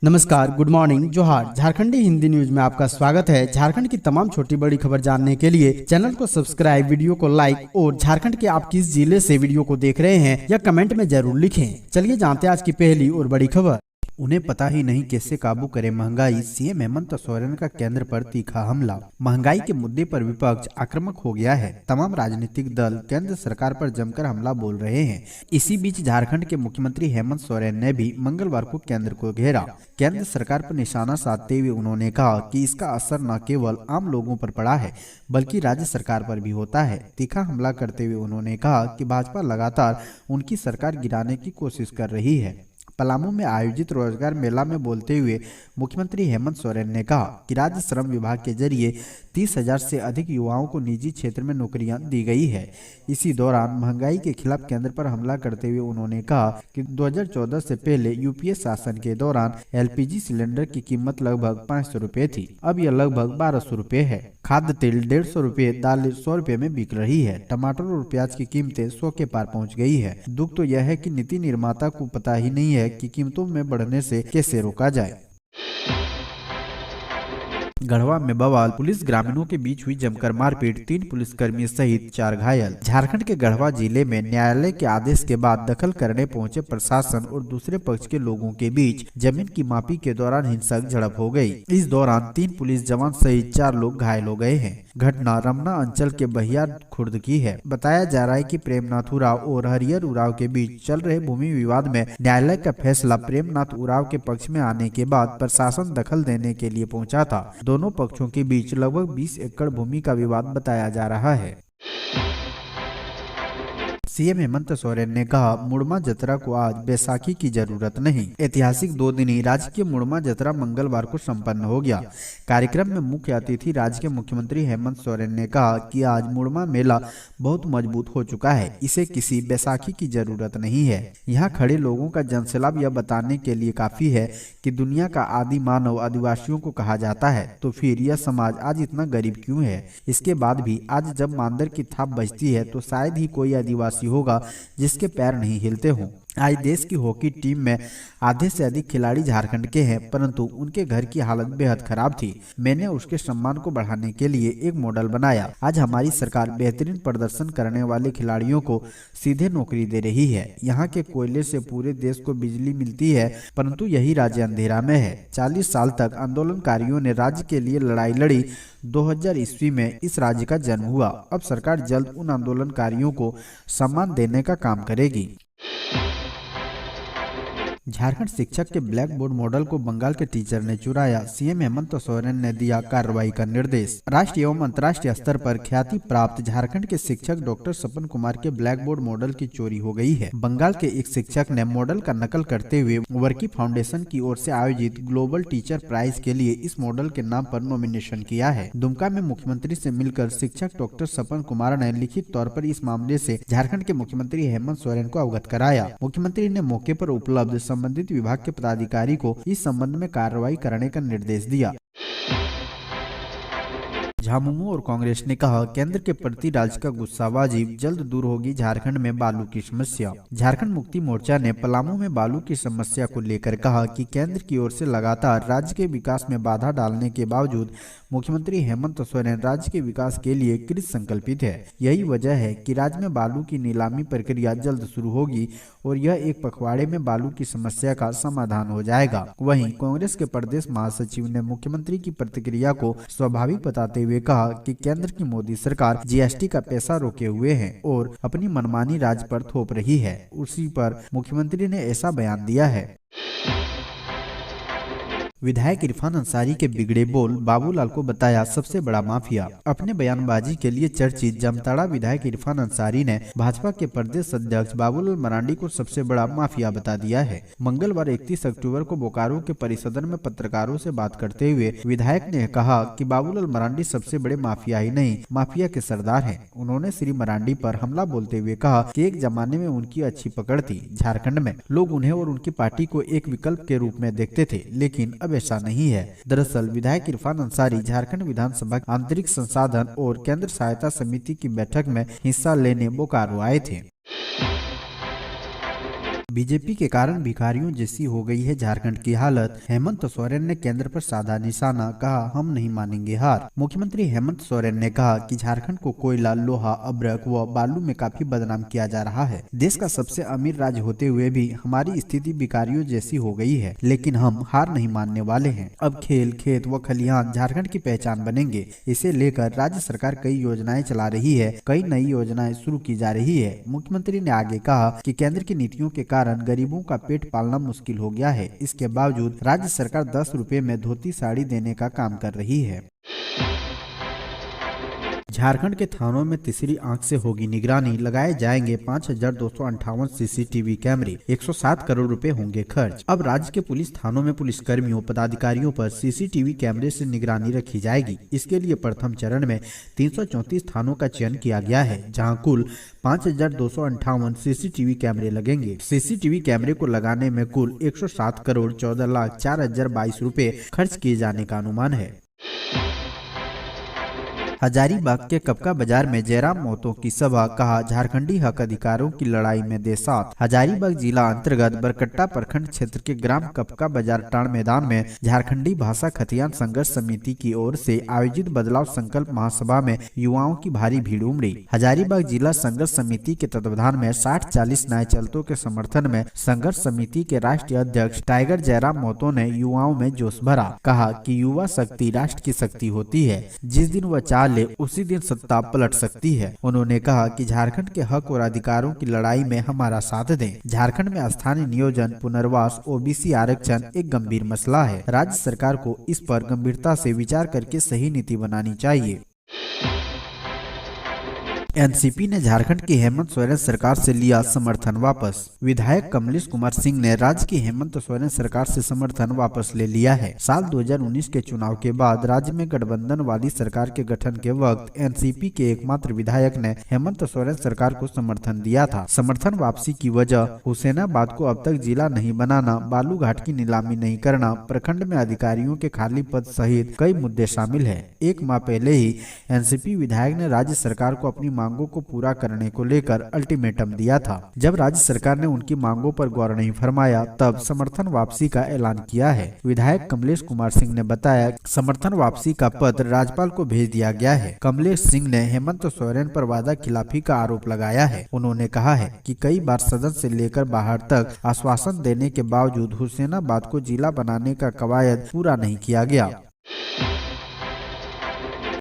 नमस्कार, good morning, जोहार। झारखंडी Hindi news में आपका स्वागत है। झारखंड की तमाम छोटी बड़ी खबर जानने के लिए चैनल को सब्सक्राइब, वीडियो को लाइक और झारखंड के आप किस जिले से वीडियो को देख रहे हैं या कमेंट में जरूर लिखें। चलिए जानते हैं आज की पहली और बड़ी खबर। उन्हें पता ही नहीं कैसे काबू करे महंगाई, सीएम हेमंत सोरेन का केंद्र पर तीखा हमला। महंगाई के मुद्दे पर विपक्ष आक्रामक हो गया है। तमाम राजनीतिक दल केंद्र सरकार पर जमकर हमला बोल रहे हैं। इसी बीच झारखंड के मुख्यमंत्री हेमंत सोरेन ने भी मंगलवार को केंद्र को घेरा। केंद्र सरकार पर निशाना साधते हुए उन्होंने कहा कि इसका असर न केवल आम लोगों पर पड़ा है बल्कि राज्य सरकार पर भी होता है। तीखा हमला करते हुए उन्होंने कहा कि भाजपा लगातार उनकी सरकार गिराने की कोशिश कर रही है। पलामू में आयोजित रोजगार मेला में बोलते हुए मुख्यमंत्री हेमंत सोरेन ने कहा कि राज्य श्रम विभाग के जरिए 30,000 से अधिक युवाओं को निजी क्षेत्र में नौकरियां दी गई है। इसी दौरान महंगाई के खिलाफ केंद्र पर हमला करते हुए उन्होंने कहा कि 2014 से पहले यूपीए शासन के दौरान एलपीजी सिलेंडर की कीमत लगभग 500 रुपए थी, अब यह लगभग 1200 रुपए है। खाद्य तेल 150 रुपए, दाल 100 रुपए में बिक रही है। टमाटर और प्याज की कीमतें 100 के पार पहुंच गई है। दुख तो यह है कि नीति निर्माता को पता ही नहीं है कि कीमतों में बढ़ने से कैसे रोका जाए। गढ़वा में बवाल, पुलिस ग्रामीणों के बीच हुई जमकर मारपीट, 3 पुलिसकर्मी सहित 4 घायल। झारखंड के गढ़वा जिले में न्यायालय के आदेश के बाद दखल करने पहुंचे प्रशासन और दूसरे पक्ष के लोगों के बीच जमीन की मापी के दौरान हिंसक झड़प हो गई। इस दौरान 3 पुलिस जवान सहित 4 लोग घायल हो गए हैं। घटना रमना अंचल के बहियार खुर्द की है। बताया जा रहा है कि प्रेमनाथ उराव और हरिहर उराव के बीच चल रहे भूमि विवाद में न्यायालय का फैसला प्रेमनाथ उराव के पक्ष में आने के बाद प्रशासन दखल देने के लिए पहुंचा था। दोनों पक्षों के बीच लगभग 20 एकड़ भूमि का विवाद बताया जा रहा है। सीएम हेमंत सोरेन ने कहा, मुड़मा जतरा को आज बैसाखी की जरूरत नहीं। ऐतिहासिक 2 दिनी राजकीय मुड़मा जतरा मंगलवार को संपन्न हो गया। कार्यक्रम में मुख्य अतिथि राज्य के मुख्यमंत्री हेमंत सोरेन ने कहा कि आज मुड़मा मेला बहुत मजबूत हो चुका है, इसे किसी बैसाखी की जरूरत नहीं है। यहाँ खड़े लोगों का जनसैलाब यह बताने के लिए काफी है कि दुनिया का आदि मानव आदिवासियों को कहा जाता है, तो फिर यह समाज आज इतना गरीब क्यों है। इसके बाद भी आज जब मांदर की थाप बजती है तो शायद ही कोई आदिवासी होगा जिसके पैर नहीं हिलते हों। आज देश की हॉकी टीम में आधे से अधिक खिलाड़ी झारखंड के हैं, परंतु उनके घर की हालत बेहद खराब थी। मैंने उसके सम्मान को बढ़ाने के लिए एक मॉडल बनाया। आज हमारी सरकार बेहतरीन प्रदर्शन करने वाले खिलाड़ियों को सीधे नौकरी दे रही है। यहाँ के कोयले से पूरे देश को बिजली मिलती है, परंतु यही राज्य अंधेरा में है। 40 साल तक आंदोलनकारियों ने राज्य के लिए लड़ाई लड़ी। 2000 ईस्वी में इस राज्य का जन्म हुआ। अब सरकार जल्द उन आंदोलनकारियों को सम्मान देने का काम करेगी। झारखंड शिक्षक के ब्लैक बोर्ड मॉडल को बंगाल के टीचर ने चुराया, सीएम हेमंत सोरेन ने दिया कार्रवाई का निर्देश। राष्ट्रीय एवं अंतर्राष्ट्रीय स्तर पर ख्याति प्राप्त झारखंड के शिक्षक डॉक्टर सपन कुमार के ब्लैक बोर्ड मॉडल की चोरी हो गई है। बंगाल के एक शिक्षक ने मॉडल का नकल करते हुए वर्की फाउंडेशन की ओर से आयोजित ग्लोबल टीचर प्राइज के लिए इस मॉडल के नाम पर नॉमिनेशन किया है। दुमका में मुख्यमंत्री से मिलकर शिक्षक डॉक्टर सपन कुमार ने लिखित तौर पर इस मामले से झारखंड के मुख्यमंत्री हेमंत सोरेन को अवगत कराया। मुख्यमंत्री ने मौके पर उपलब्ध संबंधित विभाग के पदाधिकारी को इस संबंध में कार्रवाई करने का निर्देश दिया। झामुमो और कांग्रेस ने कहा, केंद्र के प्रति राज्य का गुस्सा वाजिब, जल्द दूर होगी झारखंड में बालू की समस्या। झारखंड मुक्ति मोर्चा ने पलामू में बालू की समस्या को लेकर कहा कि केंद्र की ओर से लगातार राज्य के विकास में बाधा डालने के बावजूद मुख्यमंत्री हेमंत सोरेन राज्य के विकास के लिए कृत संकल्पित है। यही वजह है कि राज्य में बालू की नीलामी प्रक्रिया जल्द शुरू होगी और यह एक पखवाड़े में बालू की समस्या का समाधान हो जाएगा। वहीं कांग्रेस के प्रदेश महासचिव ने मुख्यमंत्री की प्रतिक्रिया को स्वाभाविक बताते हुए कहा कि केंद्र की मोदी सरकार जीएसटी का पैसा रोके हुए है और अपनी मनमानी राज्य पर थोप रही है। उसी पर मुख्यमंत्री ने ऐसा बयान दिया है। विधायक इरफान अंसारी के बिगड़े बोल, बाबूलाल को बताया सबसे बड़ा माफिया। अपने बयानबाजी के लिए चर्चित जामताड़ा विधायक इरफान अंसारी ने भाजपा के प्रदेश अध्यक्ष बाबूलाल मरांडी को सबसे बड़ा माफिया बता दिया है। मंगलवार 31 अक्टूबर को बोकारो के परिसदन में पत्रकारों से बात करते हुए विधायक ने कहा कि बाबूलाल मरांडी सबसे बड़े माफिया ही नहीं, माफिया के सरदार हैं। उन्होंने श्री मरांडी पर हमला बोलते हुए कहा कि एक जमाने में उनकी अच्छी पकड़ थी। झारखंड में लोग उन्हें और उनकी पार्टी को एक विकल्प के रूप में देखते थे, लेकिन अब ऐसा नहीं है। दरअसल विधायक इरफान अंसारी झारखंड विधानसभा आंतरिक संसाधन और केंद्र सहायता समिति की बैठक में हिस्सा लेने बोकारो आए थे। बीजेपी के कारण भिखारियों जैसी हो गई है झारखंड की हालत, हेमंत सोरेन ने केंद्र पर साधा निशाना, कहा हम नहीं मानेंगे हार। मुख्यमंत्री हेमंत सोरेन ने कहा कि झारखंड को कोयला, लोहा, अब्रक व बालू में काफी बदनाम किया जा रहा है। देश का सबसे अमीर राज्य होते हुए भी हमारी स्थिति भिखारियों जैसी हो गई है, लेकिन हम हार नहीं मानने वाले हैं। अब खेल, खेत व खलिहान झारखंड की पहचान बनेंगे। इसे लेकर राज्य सरकार कई योजनाएं चला रही है, कई नई योजनाएं शुरू की जा रही है। मुख्यमंत्री ने आगे कहा कि केंद्र की नीतियों के कारण गरीबों का पेट पालना मुश्किल हो गया है। इसके बावजूद राज्य सरकार 10 रुपए में धोती साड़ी देने का काम कर रही है। झारखंड के थानों में तीसरी आंख से होगी निगरानी, लगाए जाएंगे 5258 सीसीटीवी कैमरे, 107 करोड़ रुपए होंगे खर्च। अब राज्य के पुलिस थानों में पुलिसकर्मियों, पदाधिकारियों पर सीसीटीवी कैमरे से निगरानी रखी जाएगी। इसके लिए प्रथम चरण में 334 थानों का चयन किया गया है, जहां कुल 5258 सीसीटीवी कैमरे लगेंगे। सीसीटीवी कैमरे को लगाने में कुल 107 करोड़ 14,04,022 रुपए खर्च किए जाने का अनुमान है। हजारीबाग के कपका बाजार में जयराम महतो की सभा, कहा झारखंडी हक अधिकारों की लड़ाई में दे साथ। हजारीबाग जिला अंतर्गत बरकट्टा प्रखंड क्षेत्र के ग्राम कपका बाजार टाण मैदान में झारखंडी भाषा खतियान संघर्ष समिति की ओर से आयोजित बदलाव संकल्प महासभा में युवाओं की भारी भीड़ उमड़ी। हजारीबाग जिला संघर्ष समिति के तत्वाधान में 60-40 नए चलतों के समर्थन में संघर्ष समिति के राष्ट्रीय अध्यक्ष टाइगर जयराम महतो ने युवाओं में जोश भरा। कहा कि युवा शक्ति राष्ट्र की शक्ति होती है, जिस दिन वह चाह ले उसी दिन सत्ता पलट सकती है। उन्होंने कहा कि झारखंड के हक और अधिकारों की लड़ाई में हमारा साथ दें। झारखंड में स्थानीय नियोजन, पुनर्वास, ओबीसी आरक्षण एक गंभीर मसला है। राज्य सरकार को इस पर गंभीरता से विचार करके सही नीति बनानी चाहिए। एनसीपी ने झारखंड की हेमंत सोरेन सरकार से लिया समर्थन वापस। विधायक कमलेश कुमार सिंह ने राज्य की हेमंत सोरेन सरकार से समर्थन वापस ले लिया है। साल 2019 के चुनाव के बाद राज्य में गठबंधन वाली सरकार के गठन के वक्त एनसीपी के एकमात्र विधायक ने हेमंत सोरेन सरकार को समर्थन दिया था। समर्थन वापसी की वजह हुसैनाबाद को अब तक जिला नहीं बनाना, बालू घाट की नीलामी नहीं करना, प्रखंड में अधिकारियों के खाली पद सहित कई मुद्दे शामिल है। एक माह पहले ही एनसीपी विधायक ने राज्य सरकार को अपनी मांगों को पूरा करने को लेकर अल्टीमेटम दिया था। जब राज्य सरकार ने उनकी मांगों पर गौर नहीं फरमाया, तब समर्थन वापसी का ऐलान किया है। विधायक कमलेश कुमार सिंह ने बताया, समर्थन वापसी का पत्र राज्यपाल को भेज दिया गया है। कमलेश सिंह ने हेमंत सोरेन पर वादा खिलाफी का आरोप लगाया है। उन्होंने कहा है कि कई बार सदन से लेकर बाहर तक आश्वासन देने के बावजूद हुसैनाबाद को जिला बनाने का कवायद पूरा नहीं किया गया।